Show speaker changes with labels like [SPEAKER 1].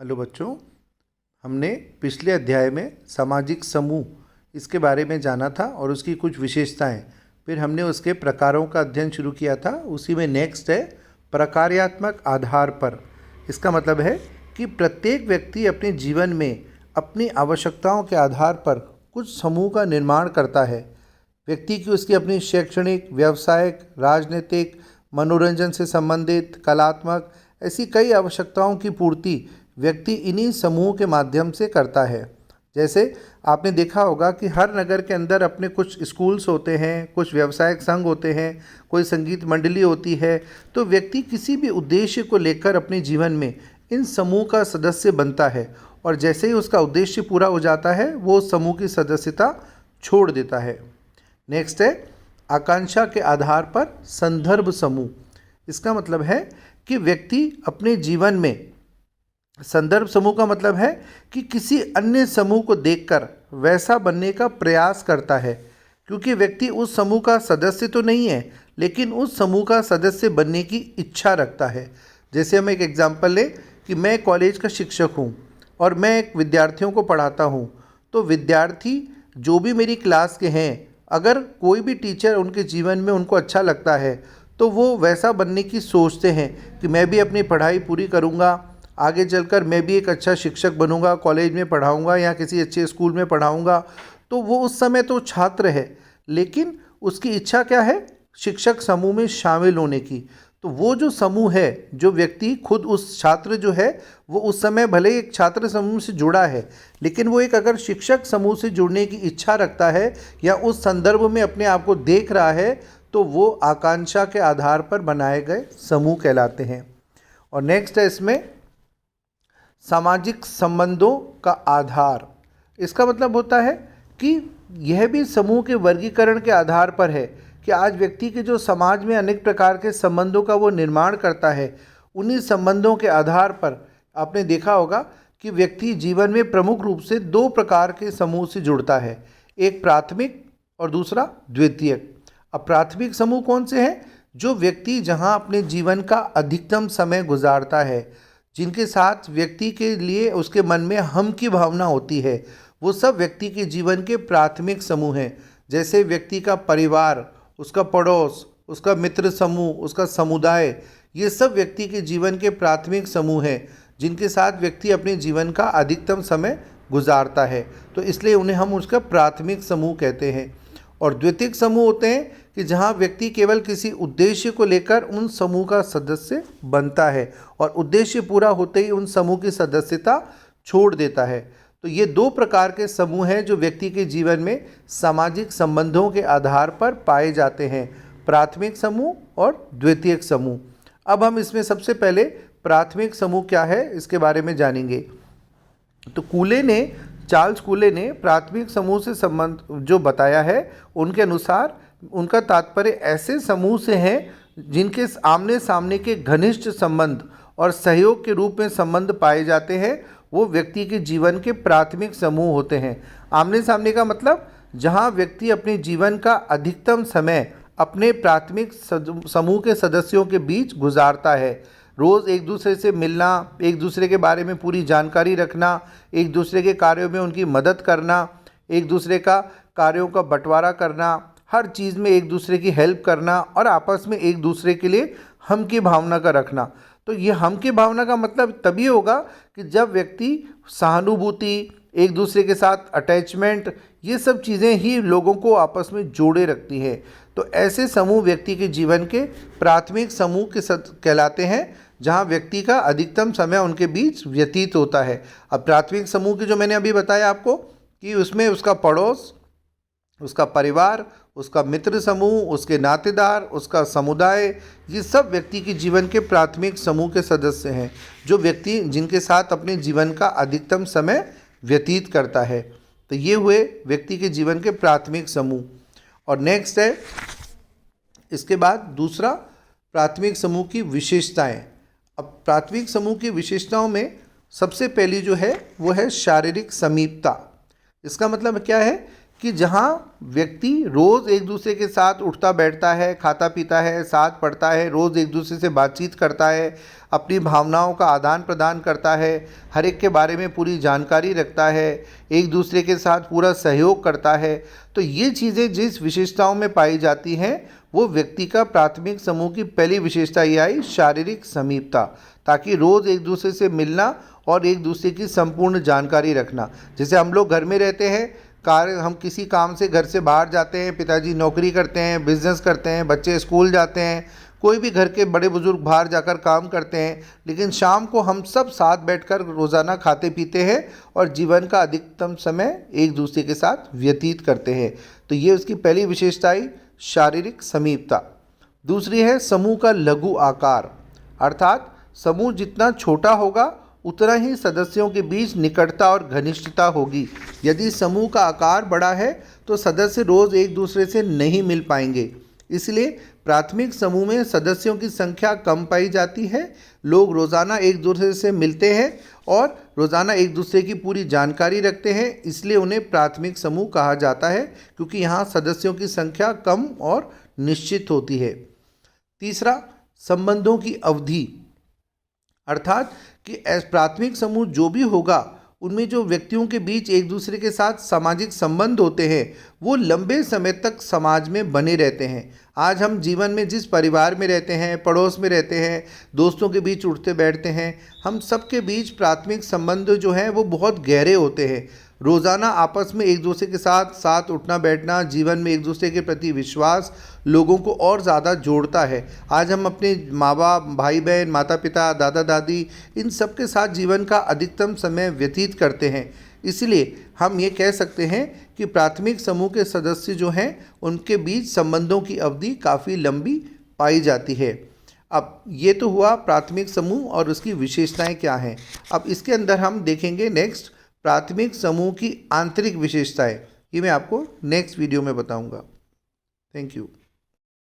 [SPEAKER 1] Hello बच्चों, हमने पिछले अध्याय में सामाजिक समूह इसके बारे में जाना था और उसकी कुछ विशेषताएं, फिर हमने उसके प्रकारों का अध्ययन शुरू किया था। उसी में नेक्स्ट है प्रकार्यात्मक आधार पर। इसका मतलब है कि प्रत्येक व्यक्ति अपने जीवन में अपनी आवश्यकताओं के आधार पर कुछ समूह का निर्माण करता है। व्यक्ति की उसकी अपनी शैक्षणिक, व्यावसायिक, राजनीतिक, मनोरंजन से संबंधित, कलात्मक, ऐसी कई आवश्यकताओं की पूर्ति व्यक्ति इन्हीं समूह के माध्यम से करता है। जैसे आपने देखा होगा कि हर नगर के अंदर अपने कुछ स्कूल्स होते हैं, कुछ व्यावसायिक संघ होते हैं, कोई संगीत मंडली होती है। तो व्यक्ति किसी भी उद्देश्य को लेकर अपने जीवन में इन समूह का सदस्य बनता है और जैसे ही उसका उद्देश्य पूरा हो जाता है वो उस समूह की सदस्यता छोड़ देता है। नेक्स्ट है आकांक्षा के आधार पर संदर्भ समूह। इसका मतलब है कि व्यक्ति अपने जीवन में, संदर्भ समूह का मतलब है कि किसी अन्य समूह को देखकर वैसा बनने का प्रयास करता है, क्योंकि व्यक्ति उस समूह का सदस्य तो नहीं है लेकिन उस समूह का सदस्य बनने की इच्छा रखता है। जैसे हम एक एग्जांपल लें कि मैं कॉलेज का शिक्षक हूँ और मैं एक विद्यार्थियों को पढ़ाता हूँ। तो विद्यार्थी जो भी मेरी क्लास के हैं, अगर कोई भी टीचर उनके जीवन में उनको अच्छा लगता है तो वो वैसा बनने की सोचते हैं कि मैं भी अपनी पढ़ाई पूरी करूँगा, आगे चलकर मैं भी एक अच्छा शिक्षक बनूंगा, कॉलेज में पढ़ाऊंगा या किसी अच्छे स्कूल में पढ़ाऊंगा। तो वो उस समय तो छात्र है लेकिन उसकी इच्छा क्या है? शिक्षक समूह में शामिल होने की। तो वो जो समूह है, जो व्यक्ति खुद उस छात्र जो है वो उस समय भले एक छात्र समूह से जुड़ा है लेकिन वो एक अगर शिक्षक समूह से जुड़ने की इच्छा रखता है या उस संदर्भ में अपने आप को देख रहा है तो वो आकांक्षा के आधार पर बनाए गए समूह कहलाते हैं। और नेक्स्ट है इसमें सामाजिक संबंधों का आधार। इसका मतलब होता है कि यह भी समूह के वर्गीकरण के आधार पर है कि आज व्यक्ति के जो समाज में अनेक प्रकार के संबंधों का वो निर्माण करता है, उन्हीं संबंधों के आधार पर आपने देखा होगा कि व्यक्ति जीवन में प्रमुख रूप से दो प्रकार के समूह से जुड़ता है, एक प्राथमिक और दूसरा द्वितीयक। अब प्राथमिक समूह कौन से हैं? जो व्यक्ति जहाँ अपने जीवन का अधिकतम समय गुजारता है, जिनके साथ व्यक्ति के लिए उसके मन में हम की भावना होती है, वो सब व्यक्ति के जीवन के प्राथमिक समूह हैं। जैसे व्यक्ति का परिवार, उसका पड़ोस, उसका मित्र समूह, उसका समुदाय, ये सब व्यक्ति के जीवन के प्राथमिक समूह हैं जिनके साथ व्यक्ति अपने जीवन का अधिकतम समय गुजारता है। तो इसलिए उन्हें हम उसका प्राथमिक समूह कहते हैं। और द्वितीयक समूह होते हैं कि जहाँ व्यक्ति केवल किसी उद्देश्य को लेकर उन समूह का सदस्य बनता है और उद्देश्य पूरा होते ही उन समूह की सदस्यता छोड़ देता है। तो ये दो प्रकार के समूह हैं जो व्यक्ति के जीवन में सामाजिक संबंधों के आधार पर पाए जाते हैं, प्राथमिक समूह और द्वितीयक समूह। अब हम इसमें सबसे पहले प्राथमिक समूह क्या है इसके बारे में जानेंगे। तो चार्ल्स कूले ने प्राथमिक समूह से संबंध जो बताया है, उनके अनुसार उनका तात्पर्य ऐसे समूह से है जिनके आमने सामने के घनिष्ठ संबंध और सहयोग के रूप में संबंध पाए जाते हैं, वो व्यक्ति के जीवन के प्राथमिक समूह होते हैं। आमने सामने का मतलब जहां व्यक्ति अपने जीवन का अधिकतम समय अपने प्राथमिक समूह के सदस्यों के बीच गुजारता है। रोज़ एक दूसरे से मिलना, एक दूसरे के बारे में पूरी जानकारी रखना, एक दूसरे के कार्यों में उनकी मदद करना, एक दूसरे का कार्यों का बंटवारा करना, हर चीज़ में एक दूसरे की हेल्प करना और आपस में एक दूसरे के लिए हम की भावना का रखना। तो ये हम की भावना का मतलब तभी होगा कि जब व्यक्ति सहानुभूति, एक दूसरे के साथ अटैचमेंट, ये सब चीज़ें ही लोगों को आपस में जोड़े रखती हैं। तो ऐसे समूह व्यक्ति के जीवन के प्राथमिक समूह के कहलाते हैं जहाँ व्यक्ति का अधिकतम समय उनके बीच व्यतीत होता है। अब प्राथमिक समूह की जो मैंने अभी बताया आपको कि उसमें उसका पड़ोस, उसका परिवार, उसका मित्र समूह, उसके नातेदार, उसका समुदाय, ये सब व्यक्ति के जीवन के प्राथमिक समूह के सदस्य हैं, जो व्यक्ति जिनके साथ अपने जीवन का अधिकतम समय व्यतीत करता है। तो ये हुए व्यक्ति के जीवन के प्राथमिक समूह। और नेक्स्ट है इसके बाद दूसरा प्राथमिक समूह की विशेषताएं। अब प्राथमिक समूह की विशेषताओं में सबसे पहली जो है वो है शारीरिक समीपता। इसका मतलब क्या है कि जहाँ व्यक्ति रोज़ एक दूसरे के साथ उठता बैठता है, खाता पीता है, साथ पढ़ता है, रोज़ एक दूसरे से बातचीत करता है, अपनी भावनाओं का आदान प्रदान करता है, हर एक के बारे में पूरी जानकारी रखता है, एक दूसरे के साथ पूरा सहयोग करता है, तो ये चीज़ें जिस विशेषताओं में पाई जाती हैं वो व्यक्ति का प्राथमिक समूह की पहली विशेषता ये आई, शारीरिक समीपता, ताकि रोज़ एक दूसरे से मिलना और एक दूसरे की संपूर्ण जानकारी रखना। जैसे हम लोग घर में रहते हैं, हम किसी काम से घर से बाहर जाते हैं, पिताजी नौकरी करते हैं, बिजनेस करते हैं, बच्चे स्कूल जाते हैं, कोई भी घर के बड़े बुजुर्ग बाहर जाकर काम करते हैं, लेकिन शाम को हम सब साथ बैठकर रोज़ाना खाते पीते हैं और जीवन का अधिकतम समय एक दूसरे के साथ व्यतीत करते हैं। तो ये उसकी पहली विशेषता आई, शारीरिक समीपता। दूसरी है समूह का लघु आकार, अर्थात समूह जितना छोटा होगा उतना ही सदस्यों के बीच निकटता और घनिष्ठता होगी। यदि समूह का आकार बड़ा है तो सदस्य रोज़ एक दूसरे से नहीं मिल पाएंगे, इसलिए प्राथमिक समूह में सदस्यों की संख्या कम पाई जाती है। लोग रोज़ाना एक दूसरे से मिलते हैं और रोज़ाना एक दूसरे की पूरी जानकारी रखते हैं, इसलिए उन्हें प्राथमिक समूह कहा जाता है, क्योंकि यहाँ सदस्यों की संख्या कम और निश्चित होती है। तीसरा, संबंधों की अवधि, अर्थात कि प्राथमिक समूह जो भी होगा उनमें जो व्यक्तियों के बीच एक दूसरे के साथ सामाजिक संबंध होते हैं वो लंबे समय तक समाज में बने रहते हैं। आज हम जीवन में जिस परिवार में रहते हैं, पड़ोस में रहते हैं, दोस्तों के बीच उठते बैठते हैं, हम सबके बीच प्राथमिक संबंध जो हैं वो बहुत गहरे होते हैं। रोज़ाना आपस में एक दूसरे के साथ उठना बैठना, जीवन में एक दूसरे के प्रति विश्वास लोगों को और ज़्यादा जोड़ता है। आज हम अपने माँ बाप, भाई बहन, माता पिता, दादा दादी, इन सब के साथ जीवन का अधिकतम समय व्यतीत करते हैं। इसलिए हम ये कह सकते हैं कि प्राथमिक समूह के सदस्य जो हैं उनके बीच संबंधों की अवधि काफ़ी लंबी पाई जाती है। अब ये तो हुआ प्राथमिक समूह और उसकी विशेषताएं क्या हैं। अब इसके अंदर हम देखेंगे नेक्स्ट प्राथमिक समूह की आंतरिक विशेषताएं। ये मैं आपको नेक्स्ट वीडियो में बताऊंगा। Thank you.